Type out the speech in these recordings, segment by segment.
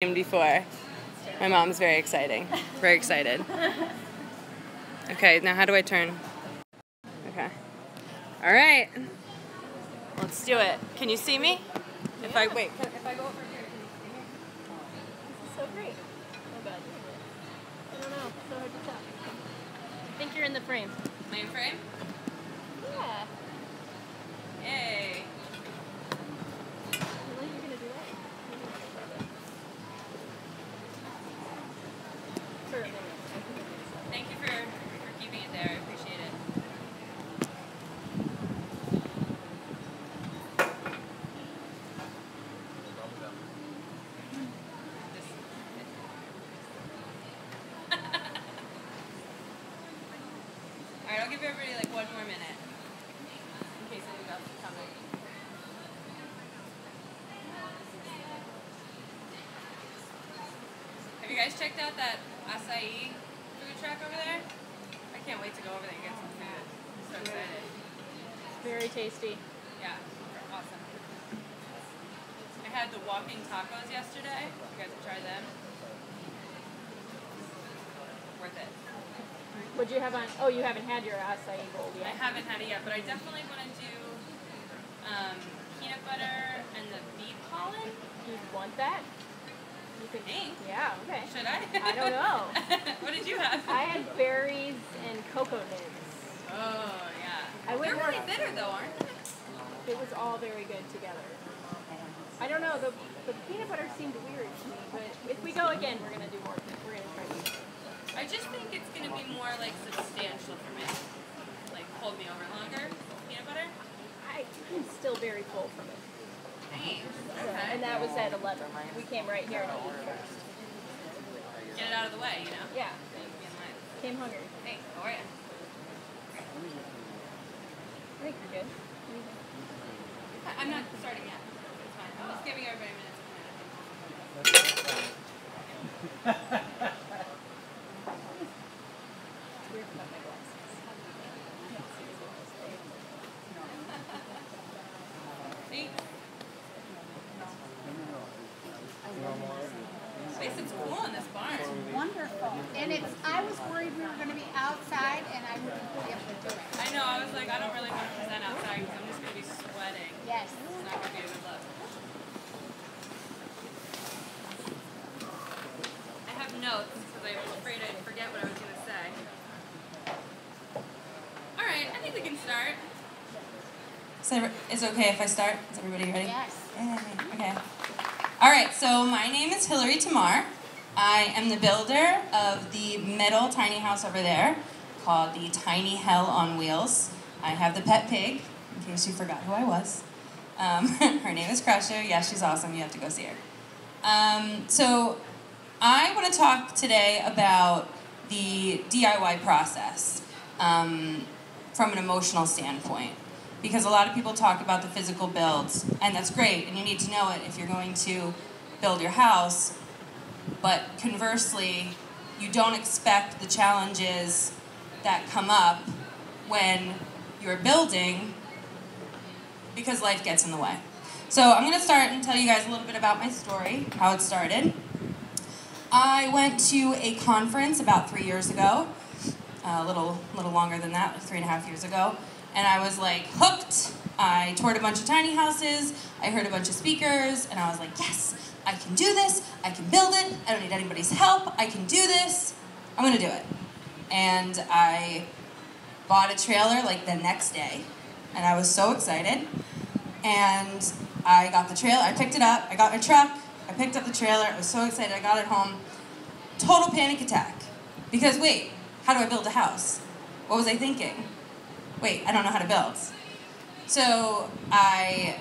Before. My mom's very exciting. Very excited. Okay, now how do I turn? Okay. All right. Let's do it. Can you see me? Yeah. If I go over here, can you see me? This is so great. Oh god. I don't know. So hard to tell. I think you're in the frame. Am I in frame? Yeah. Yay. I like you're gonna do that. For a minute. Thank you for keeping it there. I appreciate it. Alright, I'll give everybody like one more minute. In case anyone else is coming. Have you guys checked out that acai food truck over there? I can't wait to go over there and get some food. I'm so excited. Very tasty. Yeah, awesome. I had the walking tacos yesterday. You guys have tried them? Worth it. What'd you have on? Oh, you haven't had your acai bowl I yet. haven't had it yet, but I definitely want to do peanut butter and the beet pollen. You want that? You could. Me? Yeah. Okay. Should I? I don't know. What did you have? I had berries and cocoa nibs. Oh, yeah. They're really bitter, though, aren't they? It was all very good together. I don't know. The peanut butter seemed weird to me, but if we go again, we're gonna do more. We're gonna try these. I just think it's going to be more, like, substantial for me. Like, hold me over longer. Peanut butter? I'm still very full from it. Dang. So, Okay. and that was at 11. We came right here and ate first. Get it out of the way, you know? Yeah. Be in line. Came hungry. Hey, how are you? I think you're good. What do you think? I'm not starting yet. It's fine. I'm just giving everybody a minute to come in. It's weird without my glasses. See? At least it's cool in this barn. Wonderful. And I was worried we were going to be outside and I wouldn't be able to do it. I know, I was like, I don't really want to present outside because I'm just going to be sweating. Yes. It's not going to be a good look. I have notes because I was afraid I'd forget what I was going to say. Alright, I think we can start. Is it okay if I start? Is everybody ready? Yes. Yay. Okay. Alright, so my name is Hilary Tamar. I am the builder of the metal tiny house over there called the Tiny Hell on Wheels. I have the pet pig, in case you forgot who I was. Her name is Crusher. Yeah, she's awesome. You have to go see her. So I want to talk today about the DIY process from an emotional standpoint. Because a lot of people talk about the physical builds, and that's great, and you need to know it if you're going to build your house. But conversely, you don't expect the challenges that come up when you're building because life gets in the way. So I'm going to start and tell you guys a little bit about my story, how it started. I went to a conference about 3 years ago, a little longer than that, 3.5 years ago, and I was like hooked. I toured a bunch of tiny houses, I heard a bunch of speakers, and I was like, yes, I can do this, I can build it, I don't need anybody's help, I can do this, I'm gonna do it. And I bought a trailer like the next day, and I was so excited. And I got the trailer, I picked it up, I got my truck, I picked up the trailer, I was so excited, I got it home. Total panic attack. Because wait, how do I build a house? What was I thinking? Wait, I don't know how to build. So I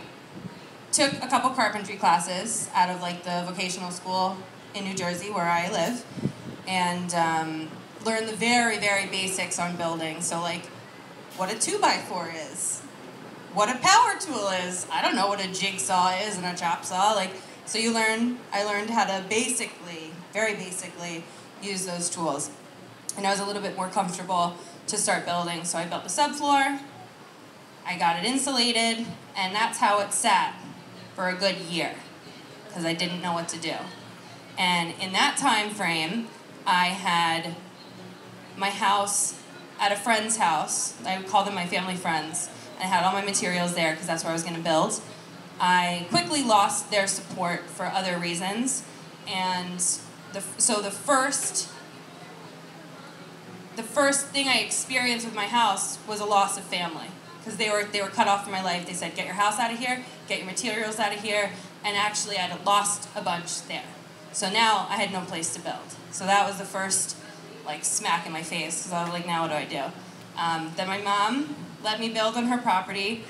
took a couple carpentry classes out of like the vocational school in New Jersey where I live, and learned the very, very basics on building. So like what a 2x4 is, what a power tool is. I don't know what a jigsaw is and a chop saw. So I learned how to basically, very basically, use those tools. And I was a little bit more comfortable to start building. So I built the subfloor, I got it insulated, and that's how it sat for a good year, because I didn't know what to do. And in that time frame, I had my house at a friend's house. I would call them my family friends. I had all my materials there because that's where I was going to build. I quickly lost their support for other reasons, and so the first thing I experienced with my house was a loss of family, because they were cut off from my life. They said, get your house out of here, get your materials out of here, and actually I had lost a bunch there. So now I had no place to build. So that was the first like smack in my face, because I was like, now what do I do? Then my mom let me build on her property.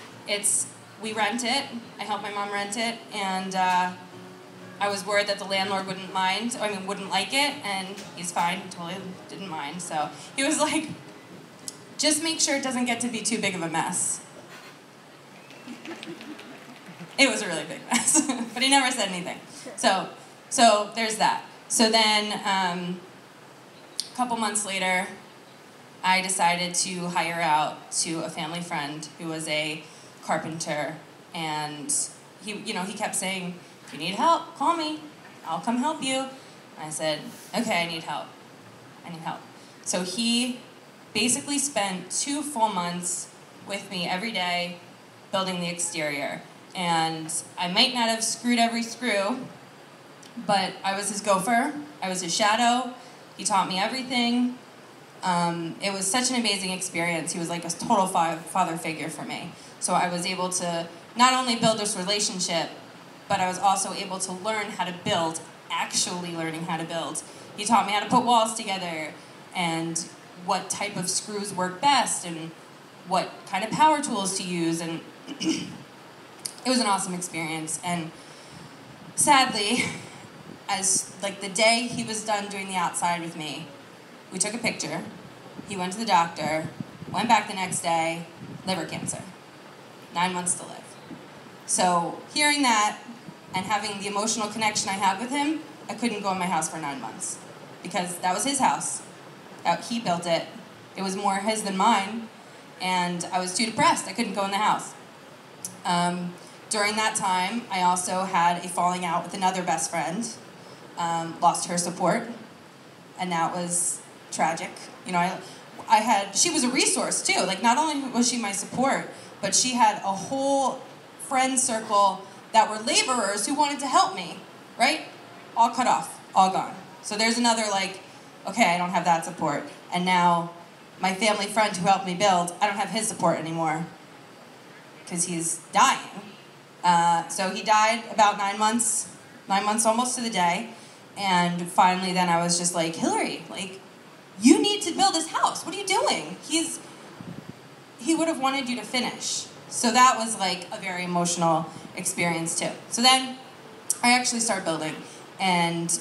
We rent it. I helped my mom rent it, and I was worried that the landlord wouldn't like it, and he's fine, he totally didn't mind. So he was like, just make sure it doesn't get to be too big of a mess. It was a really big mess, but he never said anything. So there's that. So then, a couple months later, I decided to hire out to a family friend who was a carpenter, and he kept saying, if you need help, call me, I'll come help you. And I said, okay, I need help. So he basically spent 2 full months with me every day building the exterior. And I might not have screwed every screw, but I was his gopher, I was his shadow, he taught me everything. It was such an amazing experience. He was like a total father figure for me. So I was able to not only build this relationship, but I was also able to learn how to build, actually learning how to build. He taught me how to put walls together, and what type of screws work best, and what kind of power tools to use, and it was an awesome experience. And sadly, as like the day he was done doing the outside with me, we took a picture, he went to the doctor, went back the next day, liver cancer, 9 months to live. So hearing that and having the emotional connection I had with him, I couldn't go in my house for 9 months, because that was his house. He built it. It was more his than mine, and I was too depressed. I couldn't go in the house. During that time, I also had a falling out with another best friend, lost her support, and that was tragic. She was a resource too. Like, not only was she my support, but she had a whole friend circle that were laborers who wanted to help me, right? All cut off, all gone. So there's another okay, I don't have that support. And now my family friend who helped me build, I don't have his support anymore because he's dying. So he died about 9 months almost to the day. And finally then I was just like, Hilary, you need to build his house. What are you doing? He would have wanted you to finish. So that was a very emotional experience too. So then I actually started building, and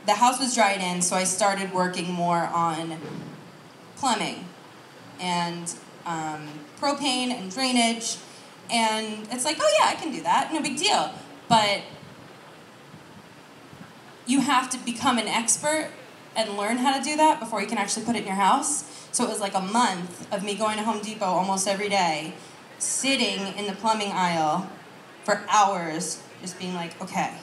the house was dried in, so I started working more on plumbing and propane and drainage, and it's oh yeah, I can do that, no big deal. But you have to become an expert and learn how to do that before you can actually put it in your house. So it was a month of me going to Home Depot almost every day, sitting in the plumbing aisle for hours, just being okay,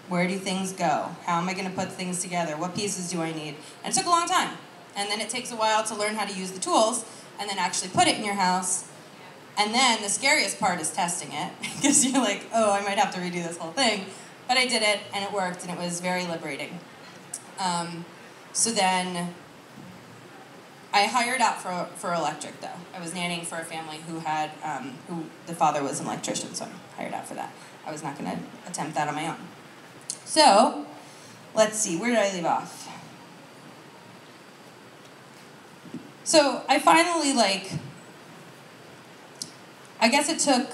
where do things go? How am I going to put things together? What pieces do I need? And it took a long time. And then it takes a while to learn how to use the tools and then actually put it in your house. And then the scariest part is testing it, because you're oh, I might have to redo this whole thing. But I did it, and it worked, and it was very liberating. So then I hired out for electric, though. I was nannying for a family who the father was an electrician, so I hired out for that. I was not going to attempt that on my own. So, let's see, where did I leave off? So I finally, I guess it took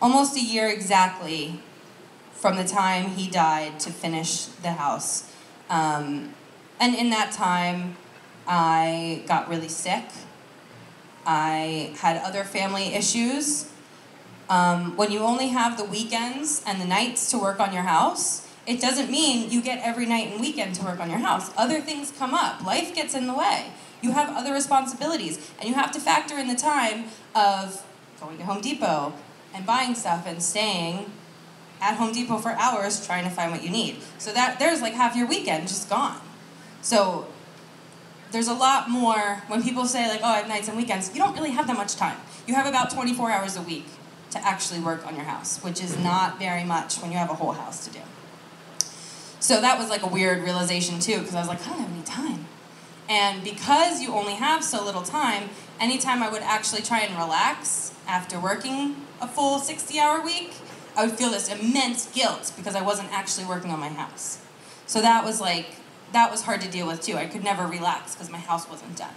almost a year exactly from the time he died to finish the house. And in that time, I got really sick. I had other family issues. When you only have the weekends and the nights to work on your house, it doesn't mean you get every night and weekend to work on your house. Other things come up. Life gets in the way. You have other responsibilities, and you have to factor in the time of going to Home Depot and buying stuff and staying at Home Depot for hours trying to find what you need. So that there's like half your weekend just gone. So there's a lot more, when people say like, oh, I have nights and weekends, you don't really have that much time. You have about 24 hours a week to actually work on your house, which is not very much when you have a whole house to do. So that was like a weird realization too, because I was like, I don't have any time. And because you only have so little time, anytime I would actually try and relax after working a full 60-hour week, I would feel this immense guilt because I wasn't actually working on my house. So that was hard to deal with too. I could never relax because my house wasn't done.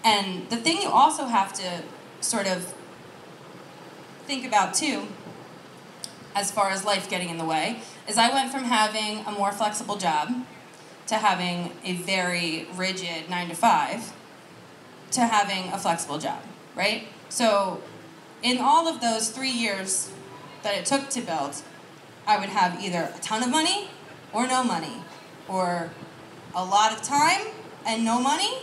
And the thing you also have to sort of think about too, as far as life getting in the way, is I went from having a more flexible job to having a very rigid 9-to-5 to having a flexible job, right? So in all of those 3 years that it took to build, I would have either a ton of money or no money, or a lot of time and no money,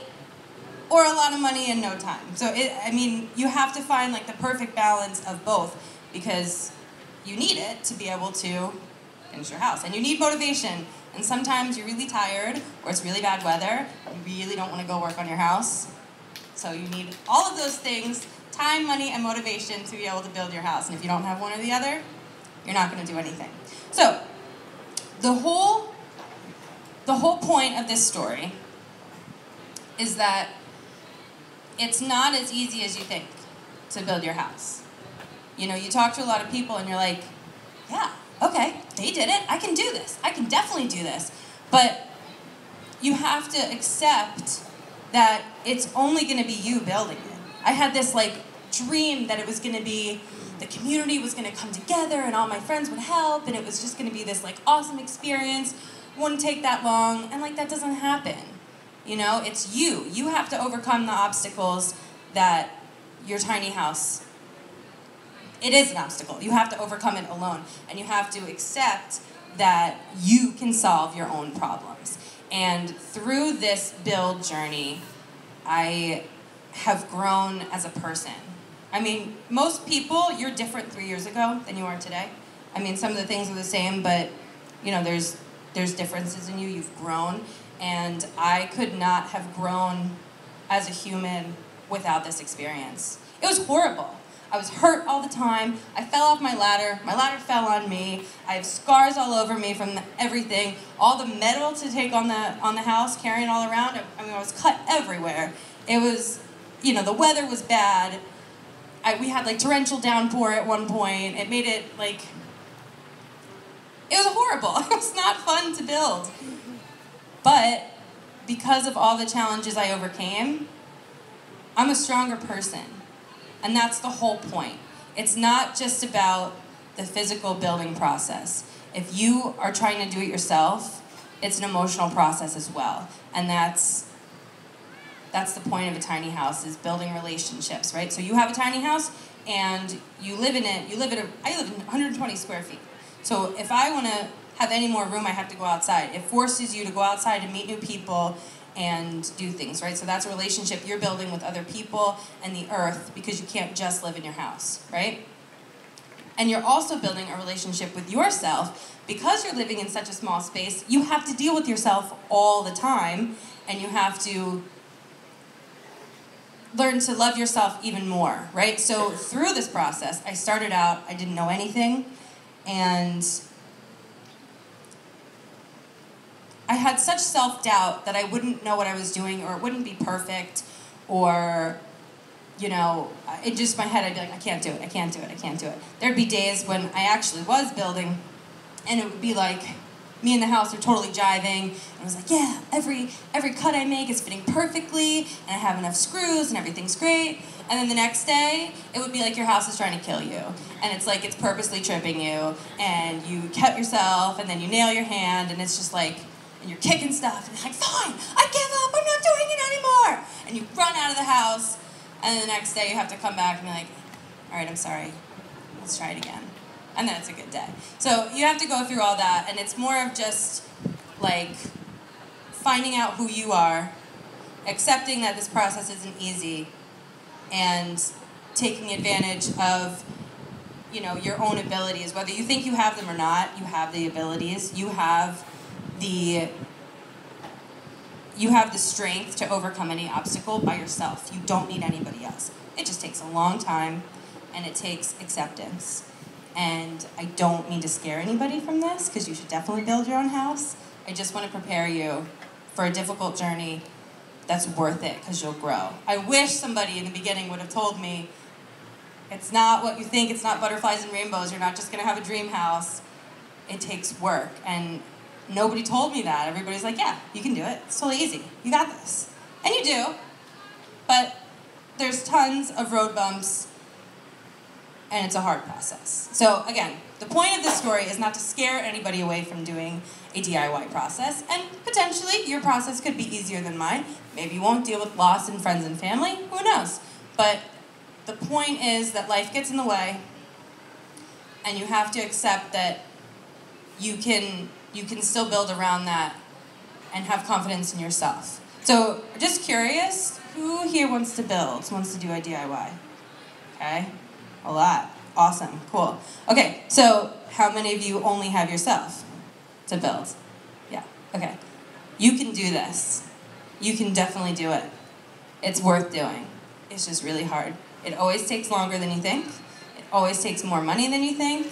or a lot of money and no time. So you have to find like the perfect balance of both, because you need it to be able to finish your house. And you need motivation. And sometimes you're really tired, or it's really bad weather, you really don't want to go work on your house. So you need all of those things, time, money, and motivation, to be able to build your house. And if you don't have one or the other, you're not going to do anything. So the whole point of this story is that it's not as easy as you think to build your house. You know, you talk to a lot of people and you're like, yeah, okay, they did it. I can do this. I can definitely do this. But you have to accept that it's only going to be you building it. I had this like dream that it was going to be, the community was going to come together and all my friends would help, and it was just going to be this like awesome experience. It wouldn't take that long, and like that doesn't happen. You know, it's you. You have to overcome the obstacles that your tiny house, it is an obstacle. You have to overcome it alone. And you have to accept that you can solve your own problems. And through this build journey, I have grown as a person. I mean, most people, you're different 3 years ago than you are today. I mean, some of the things are the same, but you know, there's differences in you. You've grown. And I could not have grown as a human without this experience. It was horrible. I was hurt all the time. I fell off my ladder. My ladder fell on me. I have scars all over me from everything. All the metal to take on the house, carrying it all around. I mean, I was cut everywhere. It was, you know, the weather was bad. We had like torrential downpour at one point. It made it like, it was horrible. It was not fun to build. But because of all the challenges I overcame, I'm a stronger person. And that's the whole point. It's not just about the physical building process. If you are trying to do it yourself, it's an emotional process as well. And that's the point of a tiny house, is building relationships, right? So you have a tiny house and you live in it. I live in 120 square feet. So if I want to have any more room, I have to go outside. It forces you to go outside and meet new people and do things, right? So that's a relationship you're building with other people and the earth, because you can't just live in your house, right? And you're also building a relationship with yourself. Because you're living in such a small space, you have to deal with yourself all the time, and you have to learn to love yourself even more, right? So through this process, I started out, I didn't know anything, and I had such self-doubt that I wouldn't know what I was doing, or it wouldn't be perfect, or, you know, in just my head I'd be like, I can't do it, I can't do it, I can't do it. There'd be days when I actually was building, and it would be like, me and the house are totally jiving, and I was like, yeah, every cut I make is fitting perfectly, and I have enough screws, and everything's great. And then the next day, it would be like your house is trying to kill you, and it's like it's purposely tripping you, and you cut yourself, and then you nail your hand, and it's just like, and you're kicking stuff, and it's like, fine, I give up, I'm not doing it anymore. And you run out of the house, and then the next day you have to come back and be like, all right, I'm sorry, let's try it again. And then it's a good day. So you have to go through all that, and it's more of just like finding out who you are, accepting that this process isn't easy, and taking advantage of your own abilities, whether you think you have them or not, you have the abilities, you have the strength to overcome any obstacle by yourself. You don't need anybody else. It just takes a long time, and it takes acceptance. And I don't mean to scare anybody from this, because you should definitely build your own house. I just want to prepare you for a difficult journey that's worth it, because you'll grow. I wish somebody in the beginning would have told me, it's not what you think, it's not butterflies and rainbows, you're not just going to have a dream house. It takes work. And nobody told me that. Everybody's like, yeah, you can do it. It's totally easy. You got this. And you do. But there's tons of road bumps, and it's a hard process. So again, the point of this story is not to scare anybody away from doing a DIY process, and potentially your process could be easier than mine. Maybe you won't deal with loss in friends and family, who knows? But the point is that life gets in the way, and you have to accept that you can still build around that and have confidence in yourself. So just curious, who here wants to build, wants to do a DIY? Okay, a lot. Awesome, cool. Okay, so how many of you only have yourself to build? Yeah, okay. You can do this. You can definitely do it. It's worth doing. It's just really hard. It always takes longer than you think. It always takes more money than you think.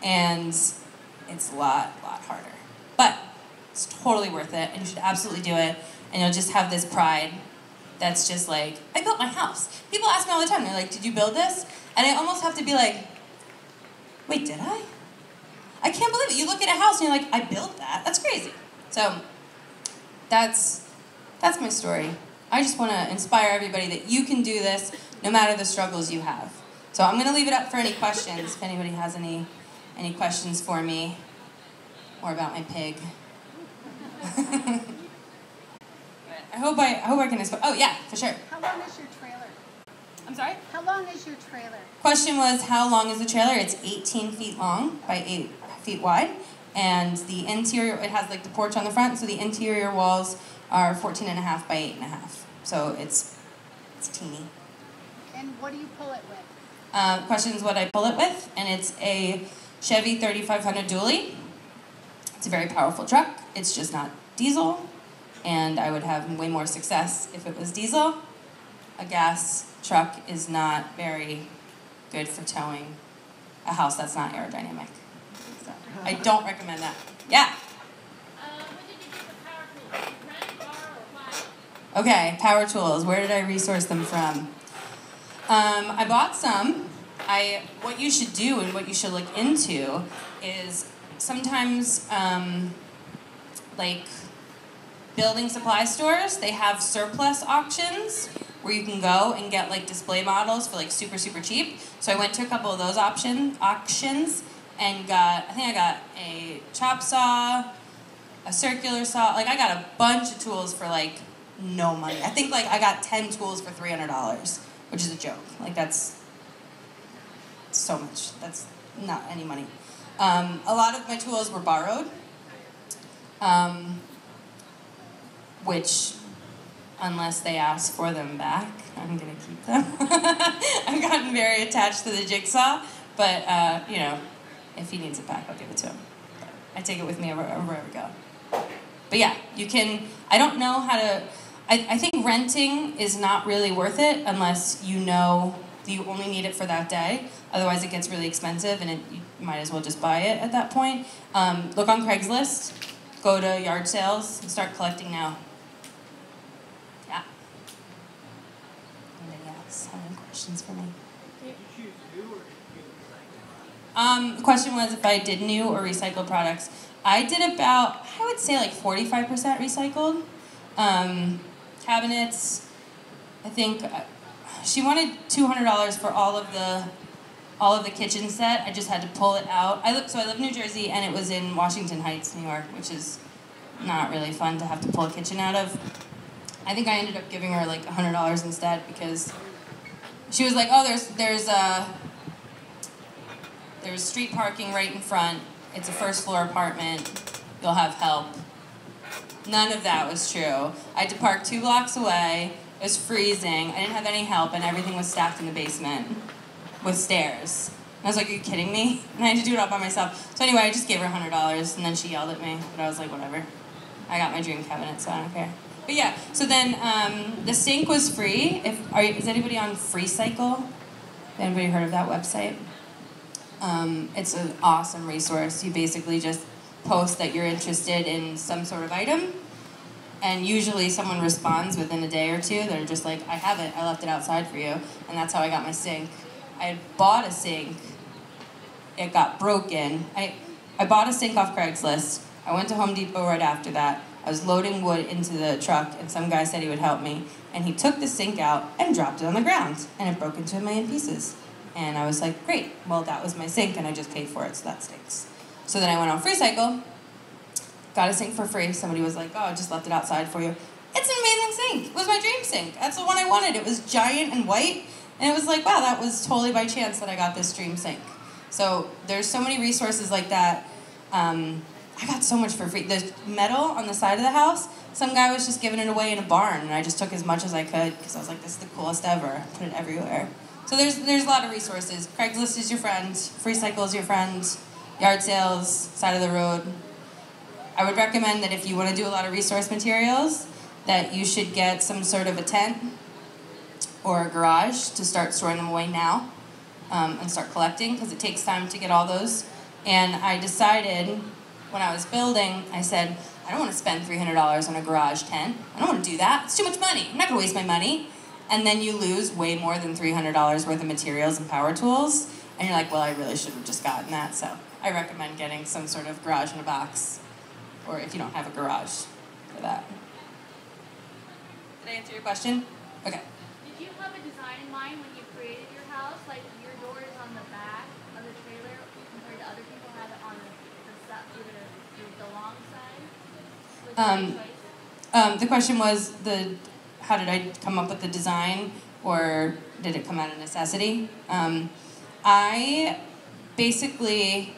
And it's a lot harder. But it's totally worth it, and you should absolutely do it. And you'll just have this pride that's just like, I built my house. People ask me all the time, they're like, did you build this? And I almost have to be like, wait, did I? I can't believe it. You look at a house and you're like, I built that. That's crazy. So that's my story. I just want to inspire everybody that you can do this no matter the struggles you have. So I'm going to leave it up for any questions, if anybody has any questions for me, or about my pig. I hope I can inspire. Oh yeah, for sure. How long is your trailer? I'm sorry? How long is your trailer? Question was, how long is the trailer? It's 18 feet long by 8 feet wide. And the interior, it has like the porch on the front, so the interior walls are 14.5 by 8.5. So it's teeny. And what do you pull it with? Question is what I pull it with, and it's a Chevy 3500 dually. It's a very powerful truck. It's just not diesel, and I would have way more success if it was diesel. A gas truck is not very good for towing a house that's not aerodynamic. So I don't recommend that. Yeah? What did you do for power tools? Did you rent, borrow, or buy? Okay, power tools. Where did I resource them from? I bought some. What you should do and what you should look into is sometimes, like building supply stores, they have surplus auctions where you can go and get like display models for like super cheap. So I went to a couple of those auctions and I think I got a chop saw, a circular saw. Like I got a bunch of tools for like no money. I think like I got 10 tools for $300, which is a joke. Like that's so much. That's not any money. A lot of my tools were borrowed, which, unless they ask for them back, I'm gonna keep them. I've gotten very attached to the jigsaw, but if he needs it back, I'll give it to him. I take it with me wherever I go. But yeah, you can. I don't know how to. I think renting is not really worth it unless you know that you only need it for that day. Otherwise, it gets really expensive, and you might as well just buy it at that point. Look on Craigslist, go to yard sales, and start collecting now. Yeah. Anybody else have any questions for me? The question was if I did new or recycled products. I did about, I would say like 45% recycled. Cabinets, I think she wanted $200 for all of the kitchen set. I just had to pull it out. I live in New Jersey, and it was in Washington Heights, New York, which is not really fun to have to pull a kitchen out of. I think I ended up giving her like $100 instead because she was like, oh, there's street parking right in front. It's a first floor apartment. You'll have help. None of that was true. I had to park 2 blocks away. It was freezing. I didn't have any help, and everything was stacked in the basement with stairs. I was like, are you kidding me? And I had to do it all by myself. So anyway, I just gave her $100, and then she yelled at me. But I was like, whatever. I got my dream cabinet, so I don't care. But yeah, so then the sink was free. Is anybody on FreeCycle? Anybody heard of that website? It's an awesome resource. You basically just post that you're interested in some sort of item, and usually someone responds within a day or two. They're just like, I have it, I left it outside for you. And that's how I got my sink. I had bought a sink, it got broken. I bought a sink off Craigslist. I went to Home Depot right after that. I was loading wood into the truck, and some guy said he would help me. And he took the sink out and dropped it on the ground, and it broke into a million pieces. And I was like, great, well, that was my sink, and I just paid for it, so that stinks. So then I went on FreeCycle, got a sink for free. Somebody was like, oh, I just left it outside for you. It's an amazing sink. It was my dream sink. That's the one I wanted. It was giant and white, and it was like, wow, that was totally by chance that I got this dream sink. So there's so many resources like that. I got so much for free. There's metal on the side of the house. Some guy was just giving it away in a barn, and I just took as much as I could because I was like, this is the coolest ever. Put it everywhere. So there's a lot of resources. Craigslist is your friend. FreeCycle is your friend. Yard sales, side of the road. I would recommend that if you want to do a lot of resource materials, that you should get some sort of a tent or a garage to start storing them away now and start collecting, because it takes time to get all those. And I decided when I was building, I said, I don't want to spend $300 on a garage tent. I don't want to do that. It's too much money. I'm not going to waste my money. And then you lose way more than $300 worth of materials and power tools. And you're like, well, I really should have just gotten that. So I recommend getting some sort of garage in a box, or if you don't have a garage for that. Did I answer your question? Okay. Did you have a design in mind when you created your house? Like your door is on the back of the trailer compared to other people have it on the long side? Was that a choice? The question was how did I come up with the design, or did it come out of necessity? I basically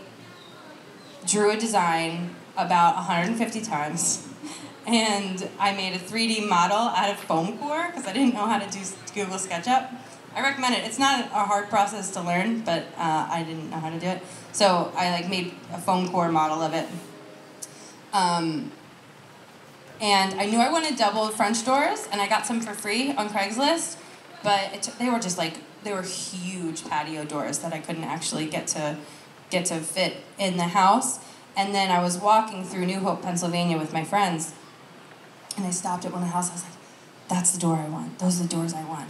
drew a design about 150 times, and I made a 3D model out of foam core because I didn't know how to do Google SketchUp. I recommend it. It's not a hard process to learn, but I didn't know how to do it. So I made a foam core model of it. And I knew I wanted double French doors, and I got some for free on Craigslist, but they were huge patio doors that I couldn't actually get to fit in the house. And then I was walking through New Hope, Pennsylvania with my friends, and I stopped at one house. I was like, that's the door I want. Those are the doors I want.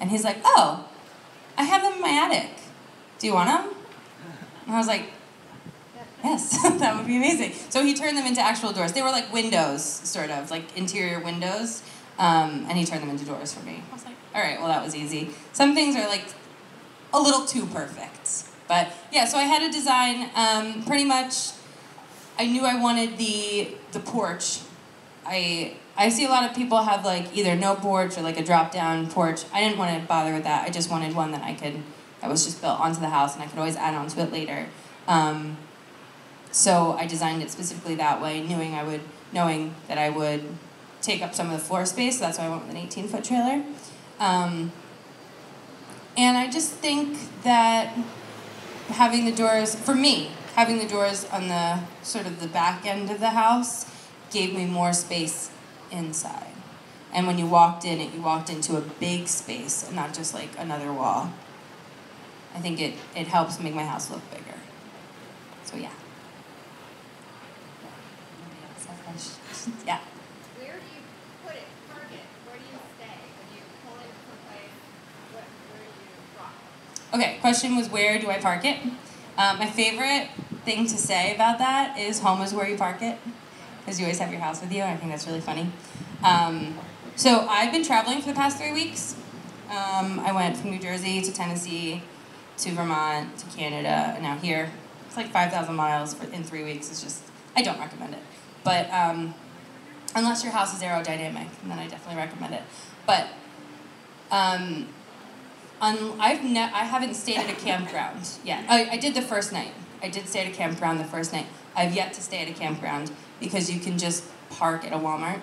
And he's like, oh, I have them in my attic. Do you want them? And I was like, yes, that would be amazing. So he turned them into actual doors. They were like windows, sort of, like interior windows, and he turned them into doors for me. I was like, all right, well, that was easy. Some things are like a little too perfect. But yeah, so I had a design, pretty much, I knew I wanted the porch. I see a lot of people have like either no porch or like a drop-down porch. I didn't want to bother with that. I just wanted one that that was just built onto the house, and I could always add onto it later. So I designed it specifically that way, knowing that I would take up some of the floor space, so that's why I went with an 18-foot trailer. And I just think that having the doors on the sort of the back end of the house gave me more space inside. And when you walked in you walked into a big space and not just like another wall. I think it helps make my house look bigger. So yeah. Yeah. Where do you put it? Park it? Where do you stay? When you pull it someplace, where do you drop? Okay, question was, where do I park it? My favorite thing to say about that is home is where you park it, because you always have your house with you, and I think that's really funny. So I've been traveling for the past 3 weeks. I went from New Jersey to Tennessee to Vermont to Canada, and now here. It's like 5,000 miles in 3 weeks. It's just, I don't recommend it. But unless your house is aerodynamic, then I definitely recommend it. But I haven't stayed at a campground yet. I did the first night. I did stay at a campground the first night. I've yet to stay at a campground because you can just park at a Walmart,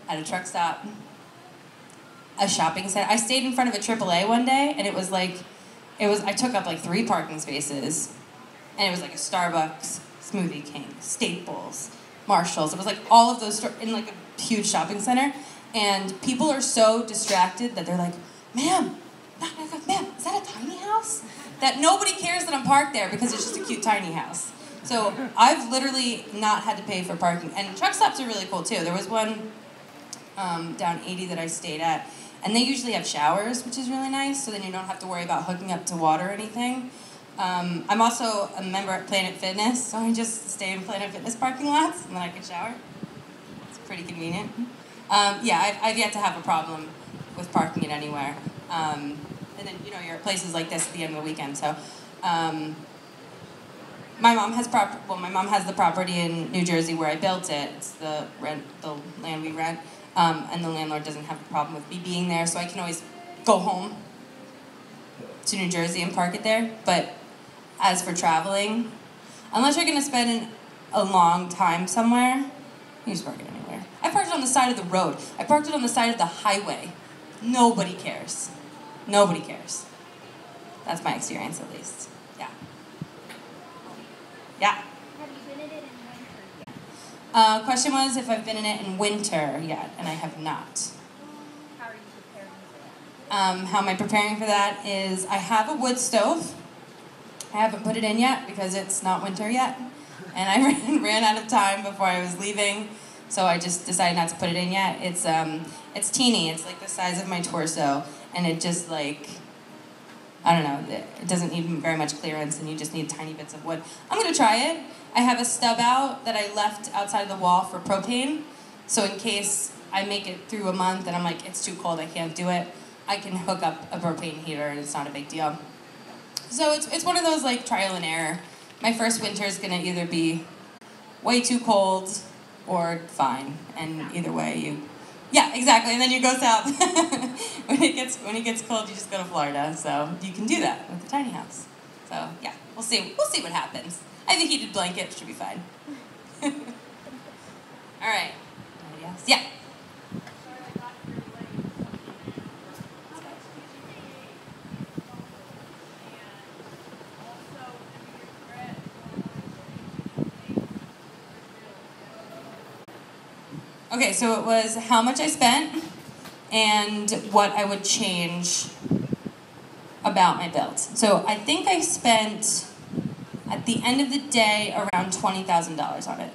at a truck stop, a shopping center. I stayed in front of a AAA one day, and it was like I took up like 3 parking spaces, and it was like a Starbucks, Smoothie King, Staples, Marshalls. It was like all of those in like a huge shopping center, and people are so distracted that they're like, ma'am, ma'am, is that a tiny house? That nobody cares that I'm parked there because it's just a cute tiny house. So I've literally not had to pay for parking. And truck stops are really cool too. There was one down 80 that I stayed at, and they usually have showers, which is really nice, so then you don't have to worry about hooking up to water or anything. I'm also a member at Planet Fitness, so I just stay in Planet Fitness parking lots, and then I can shower. It's pretty convenient. Yeah, I've yet to have a problem with parking it anywhere. And then, you know, you're at places like this at the end of the weekend, so. My mom has my mom has the property in New Jersey where I built it. It's the land we rent, and the landlord doesn't have a problem with me being there, so I can always go home to New Jersey and park it there. But as for traveling, unless you're gonna spend a long time somewhere, you just park it anywhere. I parked it on the side of the road. I parked it on the side of the highway. Nobody cares. Nobody cares. That's my experience, at least. Yeah. Yeah. Have you been in it in winter yet? Question was if I've been in it in winter yet, and I have not. How are you preparing for that? How am I preparing for that is I have a wood stove. I haven't put it in yet because it's not winter yet, and I ran out of time before I was leaving, so I just decided not to put it in yet. It's teeny. It's like the size of my torso, and it just like, I don't know, it doesn't need very much clearance, and you just need tiny bits of wood. I'm gonna try it. I have a stub out that I left outside the wall for propane, so in case I make it through a month and I'm like, it's too cold, I can't do it, I can hook up a propane heater and it's not a big deal. So it's one of those like trial and error. My first winter is gonna either be way too cold or fine, and either way yeah, exactly, and then you go south. when it gets cold, you just go to Florida, so you can do that with a tiny house. So yeah, we'll see what happens. I have a heated blanket, should be fine. All right, anybody else? Yeah. Okay, so it was how much I spent and what I would change about my build. So I think I spent, at the end of the day, around $20,000 on it.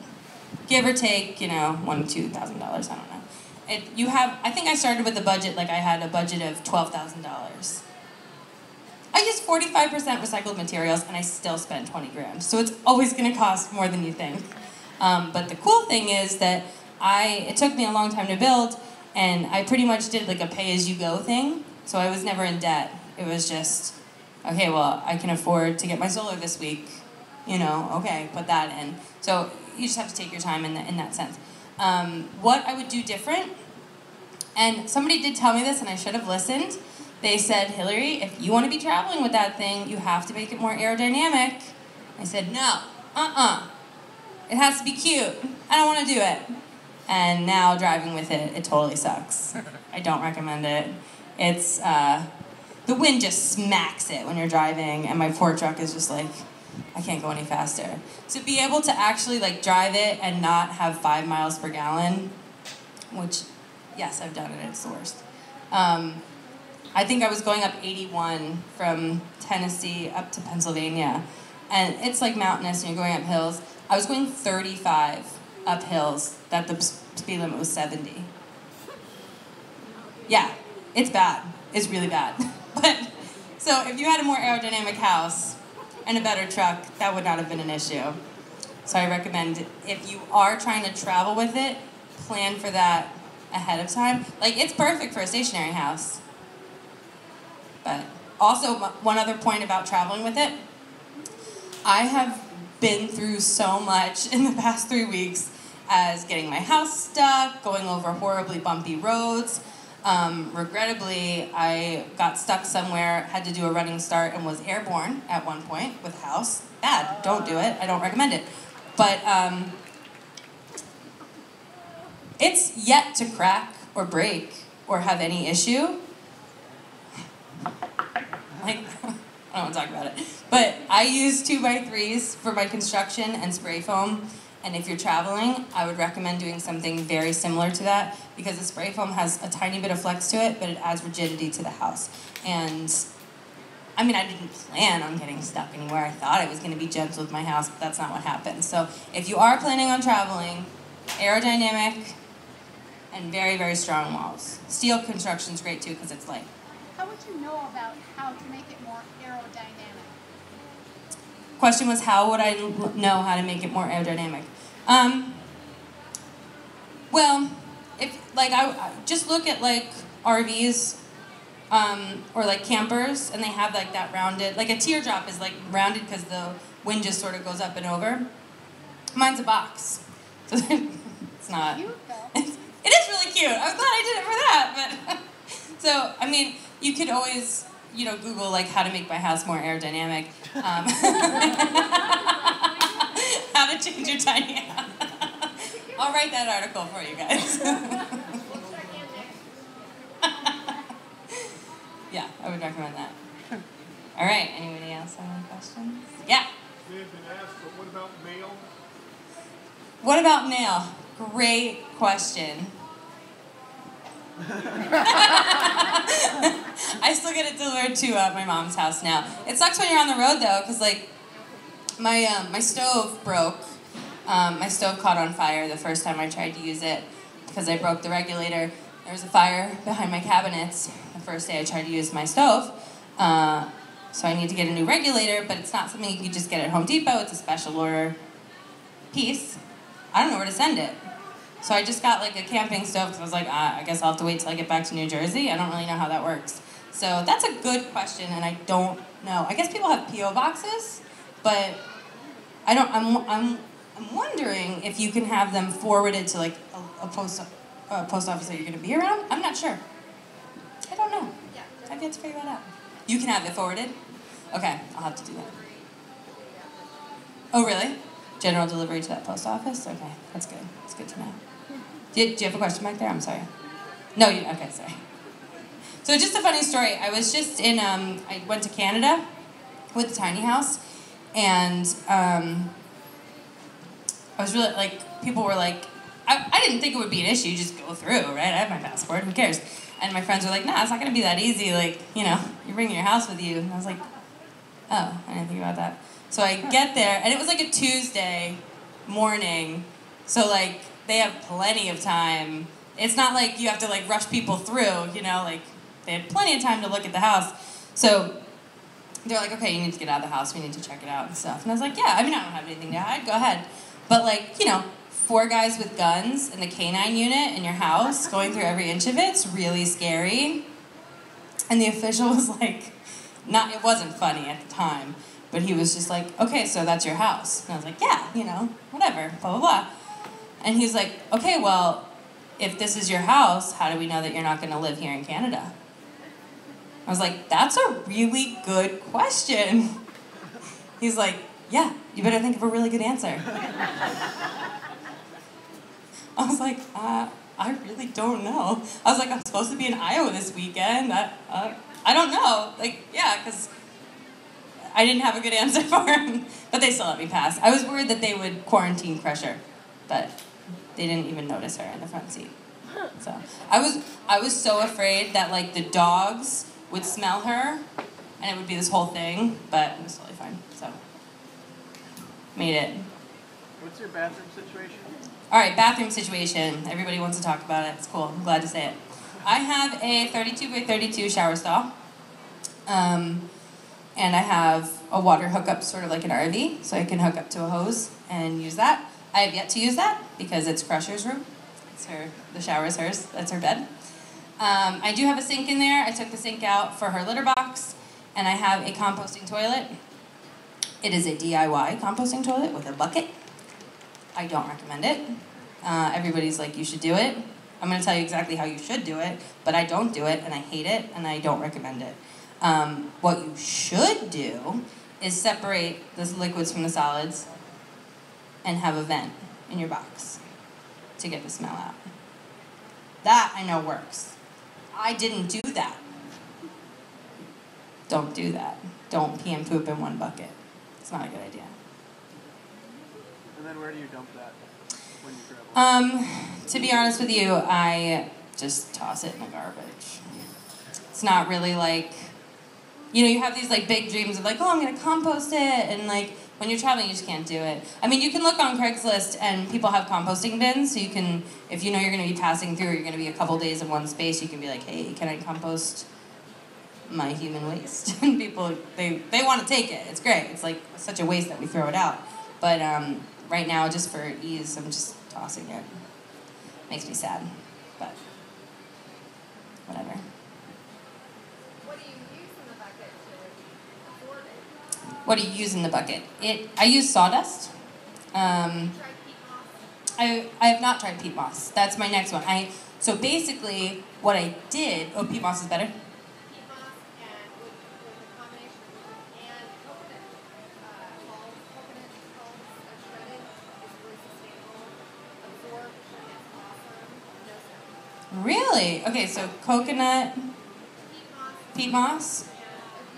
Give or take, you know, $1,000 to $2,000, I don't know. I think I started with a budget, like I had a budget of $12,000. I used 45% recycled materials and I still spent 20 grand. So it's always gonna cost more than you think. But the cool thing is that it took me a long time to build, and I pretty much did like a pay-as-you-go thing, so I was never in debt. It was just, okay, well, I can afford to get my solar this week, you know, okay, put that in. So you just have to take your time in that sense. What I would do different, and somebody did tell me this and I should have listened. They said, Hillary, if you want to be traveling with that thing, you have to make it more aerodynamic. I said, no, it has to be cute. I don't want to do it. And now driving with it, it totally sucks. I don't recommend it. It's, the wind just smacks it when you're driving, and my poor truck is just like, I can't go any faster. To be able to actually like drive it and not have 5 miles per gallon, which, yes, I've done it, it's the worst. I think I was going up 81 from Tennessee up to Pennsylvania, and it's like mountainous and you're going up hills. I was going 35 up hills that the speed limit was 70. Yeah, it's bad. It's really bad. But so if you had a more aerodynamic house and a better truck, that would not have been an issue. So I recommend, if you are trying to travel with it, plan for that ahead of time. Like, it's perfect for a stationary house. But also, one other point about traveling with it, I have been through so much in the past 3 weeks as getting my house stuck, going over horribly bumpy roads. Regrettably, I got stuck somewhere, had to do a running start, and was airborne at one point with house. Bad. Don't do it. I don't recommend it. But it's yet to crack or break or have any issue. Like, I don't know don't want to talk about it. But I use 2x3s for my construction and spray foam. And if you're traveling, I would recommend doing something very similar to that because the spray foam has a tiny bit of flex to it, but it adds rigidity to the house. And I mean, I didn't plan on getting stuck anywhere. I thought I was going to be gentle with my house, but that's not what happened. So if you are planning on traveling, aerodynamic and very, very strong walls. Steel construction is great too because it's light. How would you know about how to make it more aerodynamic? Question was, how would I know how to make it more aerodynamic? Well, if like I just look at like RVs or like campers, and they have like that rounded, like a teardrop is like rounded because the wind just sort of goes up and over. Mine's a box, so it's not. Cute though. It is really cute. I'm glad I did it for that. But so I mean, you could always Google like how to make my house more aerodynamic. How to change your tiny house. I'll write that article for you guys. Yeah, I would recommend that. All right, anybody else have any questions? Yeah. May have been asked, but what about mail? What about mail? Great question. I still get it delivered to my mom's house now. It sucks when you're on the road though, because like my stove broke. My stove caught on fire the first time I tried to use it because I broke the regulator. There was a fire behind my cabinets the first day I tried to use my stove. So I need to get a new regulator, but it's not something you can just get at Home Depot. It's a special order piece. I don't know where to send it. So I just got like a camping stove because I was like, I guess I'll have to wait till I get back to New Jersey. I don't really know how that works. So that's a good question, and I don't know. I guess people have P.O. boxes, but I don't. I'm wondering if you can have them forwarded to like a post office that you're going to be around. I'm not sure. I don't know. I've yet to figure that out. You can have it forwarded? Okay, I'll have to do that. Oh, really? General delivery to that post office? Okay, that's good. That's good to know. Do you have a question back there? I'm sorry. No, okay, sorry. So just a funny story. I was just in, I went to Canada with the tiny house, and I was really, like, people were like, I didn't think it would be an issue, just go through, right? I have my passport, who cares? And my friends were like, nah, it's not going to be that easy, like, you're bringing your house with you. And I was like, oh, I didn't think about that. So I get there, and it was like a Tuesday morning, so like, they have plenty of time. It's not like you have to like rush people through, like, they had plenty of time to look at the house. So they're like, okay, you need to get out of the house, we need to check it out and stuff. And I was like, yeah, I mean, I don't have anything to hide, go ahead. But like, 4 guys with guns in the K-9 unit in your house, going through every inch of it's really scary. And the official was like, it wasn't funny at the time, but he was just like, okay, so that's your house. And I was like, yeah, whatever, blah, blah, blah. And he's like, okay, well, if this is your house, how do we know that you're not going to live here in Canada? I was like, that's a really good question. He's like, yeah, you better think of a really good answer. I was like, I really don't know. I was like, I'm supposed to be in Iowa this weekend. I don't know. Like, yeah, because I didn't have a good answer for him. But they still let me pass. I was worried that they would quarantine Crusher, but they didn't even notice her in the front seat. So I was so afraid that like the dogs would smell her, and it would be this whole thing. But it was totally fine. So made it. What's your bathroom situation? All right, bathroom situation. Everybody wants to talk about it. It's cool. I'm glad to say it. I have a 32 by 32 shower stall, and I have a water hookup, sort of like an RV, so I can hook up to a hose and use that. I have yet to use that because it's Crusher's room. The shower is hers. That's her bed. I do have a sink in there. I took the sink out for her litter box, and I have a composting toilet. It is a DIY composting toilet with a bucket. I don't recommend it. Everybody's like, you should do it. I'm going to tell you exactly how you should do it, but I don't do it, and I hate it, and I don't recommend it. What you should do is separate the liquids from the solids and have a vent in your box to get the smell out. That I know works. I didn't do that. Don't do that. don't pee and poop in one bucket. It's not a good idea. And then where do you dump that when you travel? To be honest with you, I just toss it in the garbage. It's not really like, you have these like big dreams of like, oh, I'm gonna compost it, and like when you're traveling, you just can't do it. I mean, you can look on Craigslist and people have composting bins, so you can, if you know you're gonna be passing through or you're gonna be a couple days in one space, you can be like, hey, can I compost my human waste? And people, they want to take it. It's great. It's like such a waste that we throw it out. But right now, just for ease, I'm just tossing it. Makes me sad, but whatever. What do you use in the bucket to afford it? What do you use in the bucket? I use sawdust. Try peat moss. I have not tried peat moss. That's my next one. So basically, what I did. Oh, peat moss is better. Peat moss and with a combination of wood and coconut hulls. Coconut hulls shredded is really sustainable. Absorption is awesome. No smoke. Really? Okay, so coconut, Peat moss. peat moss. And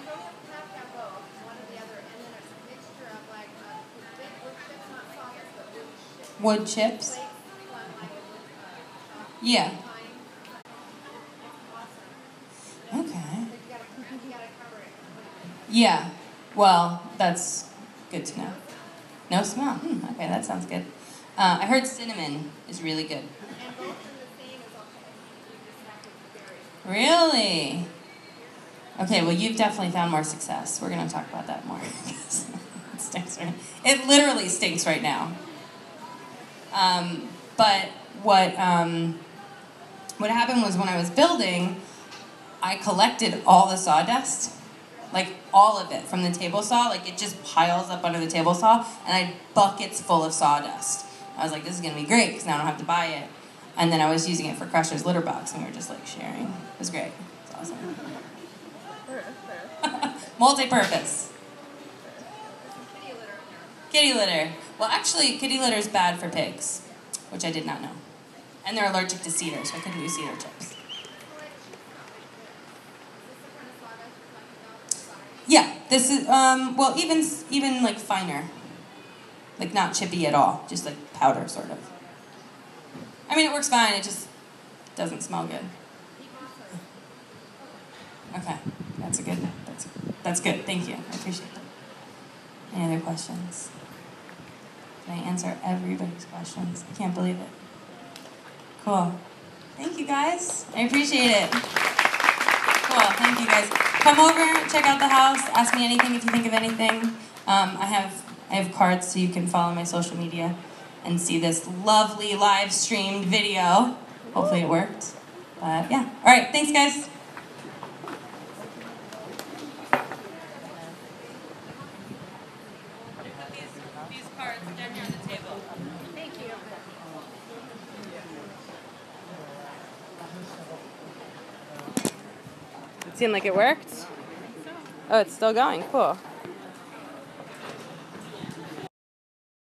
you don't have to have both, one or the other, and then a mixture of like big wood chips, not sawdust, but wood Wood chips. chips. Flakes on like a wood shop. Yeah. Pine. Awesome. Okay. But you gotta cover it completely. Yeah. Well, that's good to know. No smell. Okay, that sounds good. I heard cinnamon is really good. And both in the same is okay. You just have to vary. Really? Okay, well, you've definitely found more success. We're going to talk about that more. It stinks right. It literally stinks right now. But what happened was when I was building, I collected all the sawdust, like all of it from the table saw. Like it just piles up under the table saw, and I had buckets full of sawdust. I was like, this is going to be great because now I don't have to buy it. And then I was using it for Crusher's litter box, and we were just like sharing. It was great. It's awesome. Multi-purpose. Kitty litter in there. Kitty litter. Well, actually, kitty litter is bad for pigs, which I did not know. And they're allergic to cedar, so I couldn't do cedar chips. Yeah, this is well, even like finer, like not chippy at all, just like powder sort of. I mean, it works fine. It just doesn't smell good. Okay, that's good. Thank you. I appreciate it. Any other questions? Did I answer everybody's questions? I can't believe it. Cool. Thank you guys. I appreciate it. Cool. Thank you guys. Come over, check out the house. Ask me anything if you think of anything. I have cards so you can follow my social media and see this lovely live streamed video. Hopefully it worked. But yeah. All right. Thanks, guys. These cards down here on the table. Thank you. It seemed like it worked. Oh, it's still going. Cool.